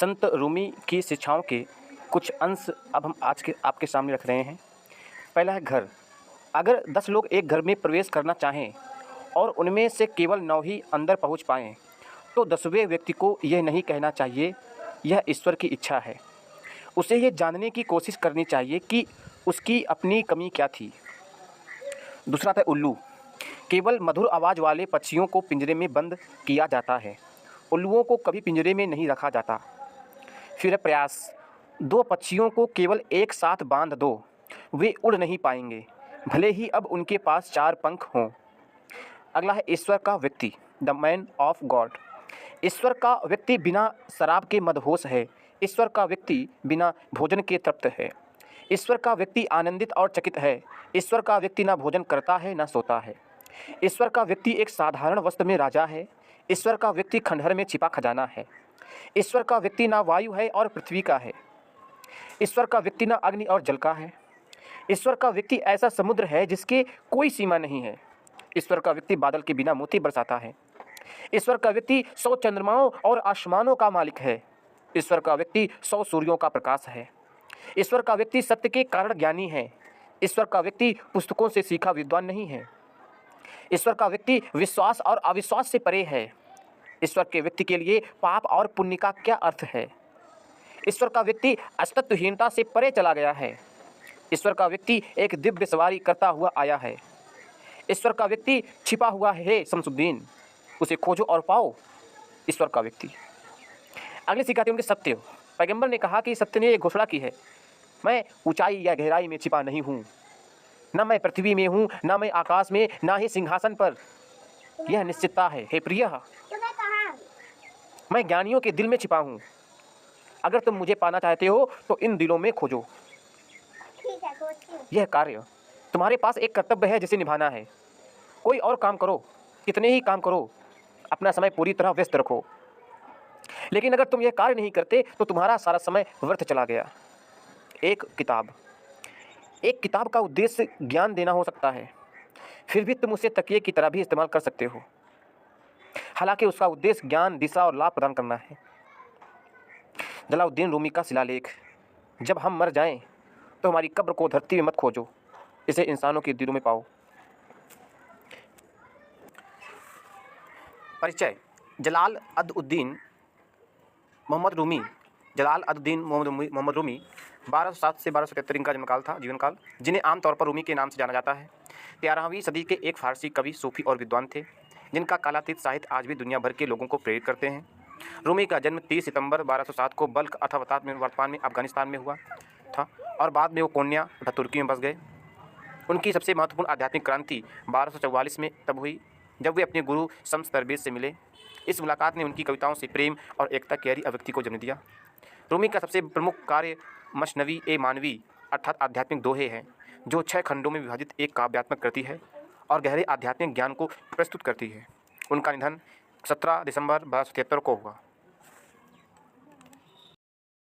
संत रूमी की शिक्षाओं के कुछ अंश अब हम आज के आपके सामने रख रहे हैं। पहला है घर। अगर 10 लोग एक घर में प्रवेश करना चाहें और उनमें से केवल 9 ही अंदर पहुंच पाएँ, तो 10वें व्यक्ति को यह नहीं कहना चाहिए यह ईश्वर की इच्छा है। उसे ये जानने की कोशिश करनी चाहिए कि उसकी अपनी कमी क्या थी। दूसरा था उल्लू। केवल मधुर आवाज़ वाले पक्षियों को पिंजरे में बंद किया जाता है, उल्लुओं को कभी पिंजरे में नहीं रखा जाता। फिर है प्रयास। 2 पक्षियों को केवल एक साथ बांध दो, वे उड़ नहीं पाएंगे, भले ही अब उनके पास 4 पंख हों। अगला है ईश्वर का व्यक्ति, द मैन ऑफ गॉड। ईश्वर का व्यक्ति बिना शराब के मदहोश है। ईश्वर का व्यक्ति बिना भोजन के तृप्त है। ईश्वर का व्यक्ति आनंदित और चकित है। ईश्वर का व्यक्ति ना भोजन करता है ना सोता है। ईश्वर का व्यक्ति एक साधारण वस्त्र में राजा है। ईश्वर का व्यक्ति खंडहर में छिपा खजाना है। ईश्वर का व्यक्ति ना वायु है और पृथ्वी का है। ईश्वर का व्यक्ति ना अग्नि और जल का है। ईश्वर का व्यक्ति ऐसा समुद्र है जिसके कोई सीमा नहीं है। ईश्वर का व्यक्ति बादल के बिना मोती बरसाता है। ईश्वर का व्यक्ति 100 चंद्रमाओं और आसमानों का मालिक है। ईश्वर का व्यक्ति 100 सूर्यों का प्रकाश है। ईश्वर का व्यक्ति सत्य के कारण ज्ञानी है। ईश्वर का व्यक्ति पुस्तकों से सीखा विद्वान नहीं है। ईश्वर का व्यक्ति विश्वास और अविश्वास से परे है। ईश्वर के व्यक्ति के लिए पाप और पुण्य का क्या अर्थ है। ईश्वर का व्यक्ति अस्तित्वहीनता से परे चला गया है। ईश्वर का व्यक्ति एक दिव्य सवारी करता हुआ आया है। ईश्वर का व्यक्ति छिपा हुआ है शमसुद्दीन, उसे खोजो और पाओ। ईश्वर का व्यक्ति। अगले सिखाते उनके सत्य। पैगंबर ने कहा कि सत्य ने एक घोषणा की है, मैं ऊंचाई या गहराई में छिपा नहीं हूँ, न मैं पृथ्वी में हूँ, न मैं आकाश में, ना ही सिंहासन पर। यह निश्चितता है, हे प्रिय, मैं ज्ञानियों के दिल में छिपा हूँ। अगर तुम मुझे पाना चाहते हो तो इन दिलों में खोजो। यह कार्य तुम्हारे पास एक कर्तव्य है जिसे निभाना है। कोई और काम करो, कितने ही काम करो, अपना समय पूरी तरह व्यस्त रखो, लेकिन अगर तुम यह कार्य नहीं करते तो तुम्हारा सारा समय व्यर्थ चला गया। एक किताब का उद्देश्य ज्ञान देना हो सकता है, फिर भी तुम उसे तकिए की तरह भी इस्तेमाल कर सकते हो, हालांकि उसका उद्देश्य ज्ञान, दिशा और लाभ प्रदान करना है। जलालुद्दीन रूमी का शिलालेख। जब हम मर जाएं तो हमारी कब्र को धरती में मत खोजो, इसे इंसानों के दिलों में पाओ। परिचय। जलाल-अद-उद्दीन मोहम्मद रूमी 1207 से 1273 इनका जन्मकाल था, जीवनकाल, जिन्हें आमतौर पर रूमी के नाम से जाना जाता है। 13वीं सदी के एक फारसी कवि, सूफी और विद्वान थे, जिनका कालातीत साहित्य आज भी दुनिया भर के लोगों को प्रेरित करते हैं। रूमी का जन्म 30 सितंबर 1207 को बल्ख अथवा वर्तमान में अफगानिस्तान में हुआ था और बाद में वो कोन्या तथा तुर्की में बस गए। उनकी सबसे महत्वपूर्ण आध्यात्मिक क्रांति 1244 में तब हुई जब वे अपने गुरु शम्स दरवेश से मिले। इस मुलाकात ने उनकी कविताओं से प्रेम और एकता की गहरी अभिव्यक्ति को जन्म दिया। रूमी का सबसे प्रमुख कार्य मसनवी ए मानवी अर्थात आध्यात्मिक दोहे हैं, जो 6 खंडों में विभाजित एक काव्यात्मक कृति है और गहरे आध्यात्मिक ज्ञान को प्रस्तुत करती है। उनका निधन 17 दिसंबर 1273 को हुआ।